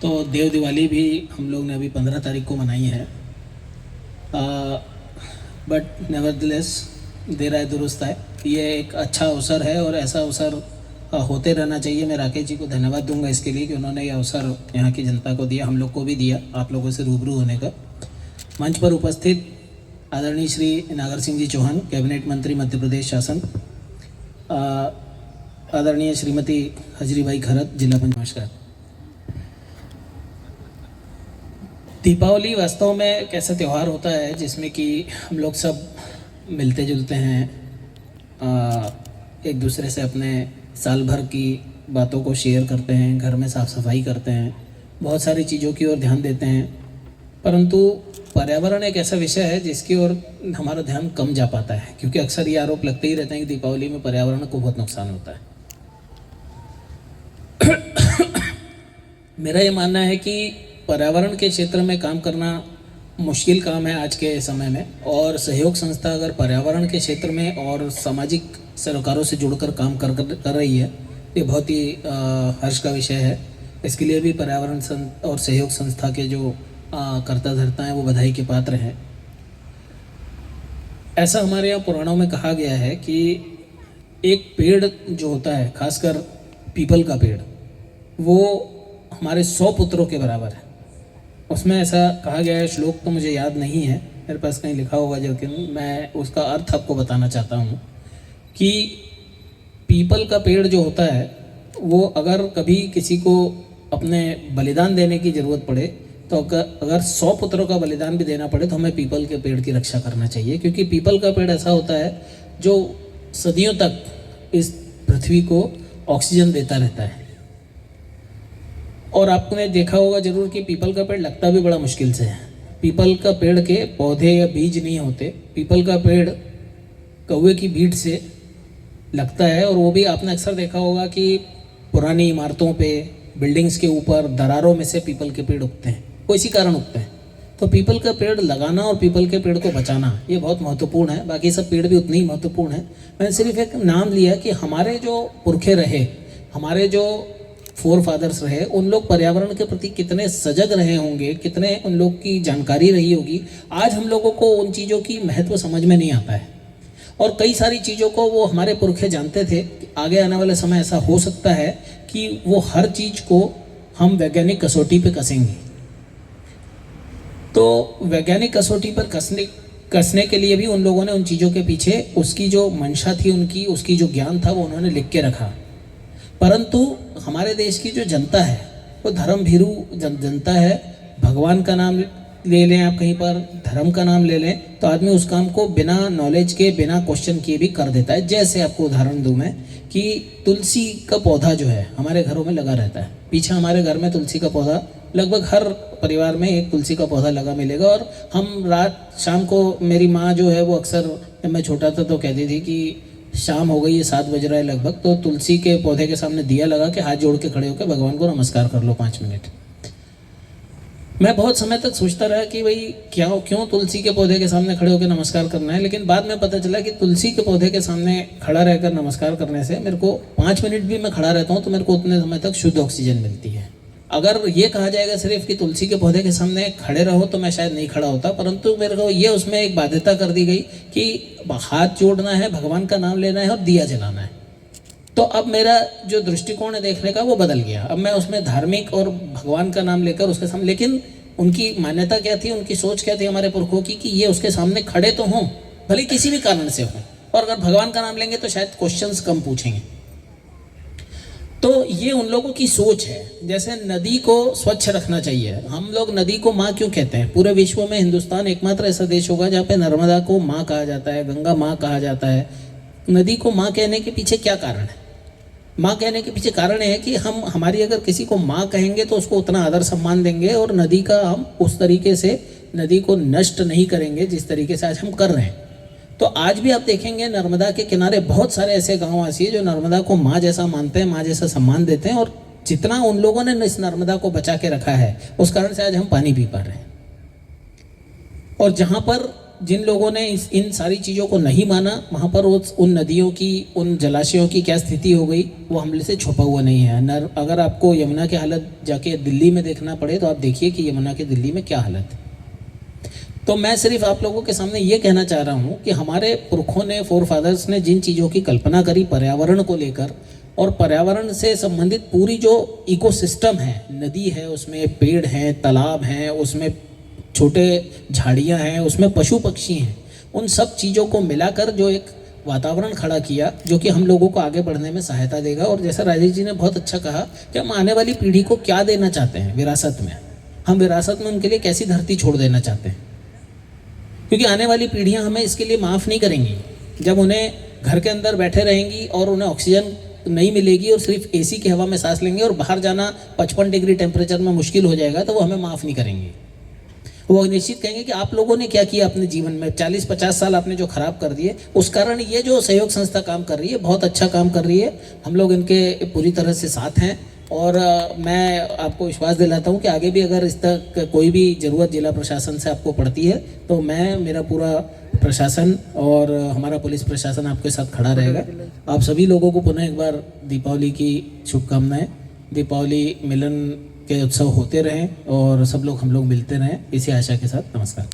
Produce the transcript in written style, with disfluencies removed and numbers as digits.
तो देव दिवाली भी हम लोग ने अभी 15 तारीख को मनाई है। बट नेवरदलेस देर आए दुरुस्त आए, ये एक अच्छा अवसर है और ऐसा अवसर होते रहना चाहिए। मैं राकेश जी को धन्यवाद दूंगा इसके लिए कि उन्होंने ये अवसर यहाँ की जनता को दिया, हम लोग को भी दिया आप लोगों से रूबरू होने का। मंच पर उपस्थित आदरणीय श्री नागर सिंह जी चौहान, कैबिनेट मंत्री मध्य प्रदेश शासन, आदरणीय श्रीमती हजरीबाई खरत, जिला पंचायत। नमस्कार। दीपावली वास्तव में एक ऐसा त्यौहार होता है जिसमें कि हम लोग सब मिलते जुलते हैं, एक दूसरे से अपने साल भर की बातों को शेयर करते हैं, घर में साफ़ सफाई करते हैं, बहुत सारी चीज़ों की ओर ध्यान देते हैं। परंतु पर्यावरण एक ऐसा विषय है जिसकी ओर हमारा ध्यान कम जा पाता है, क्योंकि अक्सर ये आरोप लगते ही रहते हैं कि दीपावली में पर्यावरण को बहुत नुकसान होता है। मेरा ये मानना है कि पर्यावरण के क्षेत्र में काम करना मुश्किल काम है आज के समय में, और सहयोग संस्था अगर पर्यावरण के क्षेत्र में और सामाजिक सरोकारों से जुड़कर काम कर रही है, ये बहुत ही हर्ष का विषय है। इसके लिए भी पर्यावरण और सहयोग संस्था के जो कर्ता धर्ता हैं वो बधाई के पात्र हैं। ऐसा हमारे यहाँ पुराणों में कहा गया है कि एक पेड़ जो होता है, खासकर पीपल का पेड़, वो हमारे 100 पुत्रों के बराबर है। उसमें ऐसा कहा गया है, श्लोक तो मुझे याद नहीं है, मेरे पास कहीं लिखा होगा, लेकिन मैं उसका अर्थ आपको बताना चाहता हूँ कि पीपल का पेड़ जो होता है वो अगर कभी किसी को अपने बलिदान देने की ज़रूरत पड़े तो अगर 100 पुत्रों का बलिदान भी देना पड़े तो हमें पीपल के पेड़ की रक्षा करना चाहिए, क्योंकि पीपल का पेड़ ऐसा होता है जो सदियों तक इस पृथ्वी को ऑक्सीजन देता रहता है। और आपने देखा होगा जरूर कि पीपल का पेड़ लगता भी बड़ा मुश्किल से है। पीपल का पेड़ के पौधे या बीज नहीं होते, पीपल का पेड़ कौवे की बीट से लगता है। और वो भी आपने अक्सर देखा होगा कि पुरानी इमारतों पे, बिल्डिंग्स के ऊपर दरारों में से पीपल के पेड़ उगते हैं, कोई इसी कारण उगते हैं। तो पीपल का पेड़ लगाना और पीपल के पेड़ को बचाना ये बहुत महत्वपूर्ण है। बाकी सब पेड़ भी उतने ही महत्वपूर्ण है। मैंने सिर्फ एक नाम लिया कि हमारे जो पुरखे रहे, हमारे जो फोर फादर्स रहे, उन लोग पर्यावरण के प्रति कितने सजग रहे होंगे, कितने उन लोग की जानकारी रही होगी। आज हम लोगों को उन चीज़ों की महत्व समझ में नहीं आता है, और कई सारी चीज़ों को वो हमारे पुरखे जानते थे। आगे आने वाले समय ऐसा हो सकता है कि वो हर चीज़ को हम वैज्ञानिक कसौटी पे कसेंगे। तो वैज्ञानिक कसौटी पर कसने के लिए भी उन लोगों ने उन चीज़ों के पीछे उसकी जो मंशा थी, उसकी जो ज्ञान था, वो उन्होंने लिख के रखा। परंतु हमारे देश की जो जनता है वो धर्म भीरू जनता है। भगवान का नाम ले लें आप, कहीं पर धर्म का नाम ले लें, तो आदमी उस काम को बिना नॉलेज के, बिना क्वेश्चन किए भी कर देता है। जैसे आपको उदाहरण दूं मैं कि तुलसी का पौधा जो है हमारे घरों में लगा रहता है। पीछे हमारे घर में तुलसी का पौधा, लगभग हर परिवार में एक तुलसी का पौधा लगा मिलेगा। और हम रात शाम को, मेरी माँ जो है वो अक्सर, जब मैं छोटा था तो कहती थी कि शाम हो गई है, 7 बज रहा है लगभग, तो तुलसी के पौधे के सामने दिया लगा के हाथ जोड़ के खड़े होकर भगवान को नमस्कार कर लो 5 मिनट। मैं बहुत समय तक सोचता रहा कि भाई क्यों तुलसी के पौधे के सामने खड़े होकर नमस्कार करना है। लेकिन बाद में पता चला कि तुलसी के पौधे के सामने खड़ा रहकर नमस्कार करने से मेरे को 5 मिनट भी मैं खड़ा रहता हूँ तो मेरे को उतने समय तक शुद्ध ऑक्सीजन मिलती है। अगर ये कहा जाएगा सिर्फ कि तुलसी के पौधे के सामने खड़े रहो तो मैं शायद नहीं खड़ा होता, परंतु मेरे को ये उसमें एक बाध्यता कर दी गई कि हाथ जोड़ना है, भगवान का नाम लेना है और दिया जलाना है। तो अब मेरा जो दृष्टिकोण है देखने का वो बदल गया। अब मैं उसमें धार्मिक और भगवान का नाम लेकर उसके सामने, लेकिन उनकी मान्यता क्या थी, उनकी सोच क्या थी हमारे पुरखों की, कि ये उसके सामने खड़े तो हों, भले किसी भी कारण से हों, और अगर भगवान का नाम लेंगे तो शायद क्वेश्चंस कम पूछेंगे। तो ये उन लोगों की सोच है। जैसे नदी को स्वच्छ रखना चाहिए, हम लोग नदी को माँ क्यों कहते हैं? पूरे विश्व में हिंदुस्तान एकमात्र ऐसा देश होगा जहाँ पे नर्मदा को माँ कहा जाता है, गंगा माँ कहा जाता है। नदी को माँ कहने के पीछे क्या कारण है? माँ कहने के पीछे कारण है कि हम हमारी अगर किसी को माँ कहेंगे तो उसको उतना आदर सम्मान देंगे, और नदी का हम उस तरीके से नदी को नष्ट नहीं करेंगे जिस तरीके से आज हम कर रहे हैं। तो आज भी आप देखेंगे नर्मदा के किनारे बहुत सारे ऐसे गांववासी हैं जो नर्मदा को माँ जैसा मानते हैं, माँ जैसा सम्मान देते हैं, और जितना उन लोगों ने इस नर्मदा को बचा के रखा है उस कारण से आज हम पानी पी पा रहे हैं। और जहाँ पर जिन लोगों ने इन सारी चीज़ों को नहीं माना, वहाँ पर उन नदियों की, उन जलाशयों की क्या स्थिति हो गई वो हमले से छुपा हुआ नहीं है। अगर आपको यमुना की हालत जाके दिल्ली में देखना पड़े तो आप देखिए कि यमुना की दिल्ली में क्या हालत है। तो मैं सिर्फ आप लोगों के सामने ये कहना चाह रहा हूँ कि हमारे पुरखों ने, फोर फादर्स ने जिन चीज़ों की कल्पना करी पर्यावरण को लेकर, और पर्यावरण से संबंधित पूरी जो इकोसिस्टम है, नदी है, उसमें पेड़ हैं, तालाब हैं, उसमें छोटे झाड़ियाँ हैं, उसमें पशु पक्षी हैं, उन सब चीज़ों को मिलाकर जो एक वातावरण खड़ा किया जो कि हम लोगों को आगे बढ़ने में सहायता देगा। और जैसा राजेश जी ने बहुत अच्छा कहा कि हम आने वाली पीढ़ी को क्या देना चाहते हैं विरासत में, हम विरासत में उनके लिए कैसी धरती छोड़ देना चाहते हैं, क्योंकि आने वाली पीढ़ियां हमें इसके लिए माफ़ नहीं करेंगी। जब उन्हें घर के अंदर बैठे रहेंगी और उन्हें ऑक्सीजन नहीं मिलेगी और सिर्फ एसी की हवा में सांस लेंगे और बाहर जाना 55 डिग्री टेम्परेचर में मुश्किल हो जाएगा, तो वो हमें माफ़ नहीं करेंगे। वो निश्चित कहेंगे कि आप लोगों ने क्या किया अपने जीवन में, 40-50 साल आपने जो खराब कर दिए, उस कारण ये जो सहयोग संस्था काम कर रही है बहुत अच्छा काम कर रही है। हम लोग इनके पूरी तरह से साथ हैं और मैं आपको विश्वास दिलाता हूँ कि आगे भी अगर इस तक कोई भी ज़रूरत जिला प्रशासन से आपको पड़ती है तो मैं, मेरा पूरा प्रशासन और हमारा पुलिस प्रशासन आपके साथ खड़ा रहेगा। आप सभी लोगों को पुनः एक बार दीपावली की शुभकामनाएं। दीपावली मिलन के उत्सव होते रहें और सब लोग हम लोग मिलते रहें, इसी आशा के साथ नमस्कार।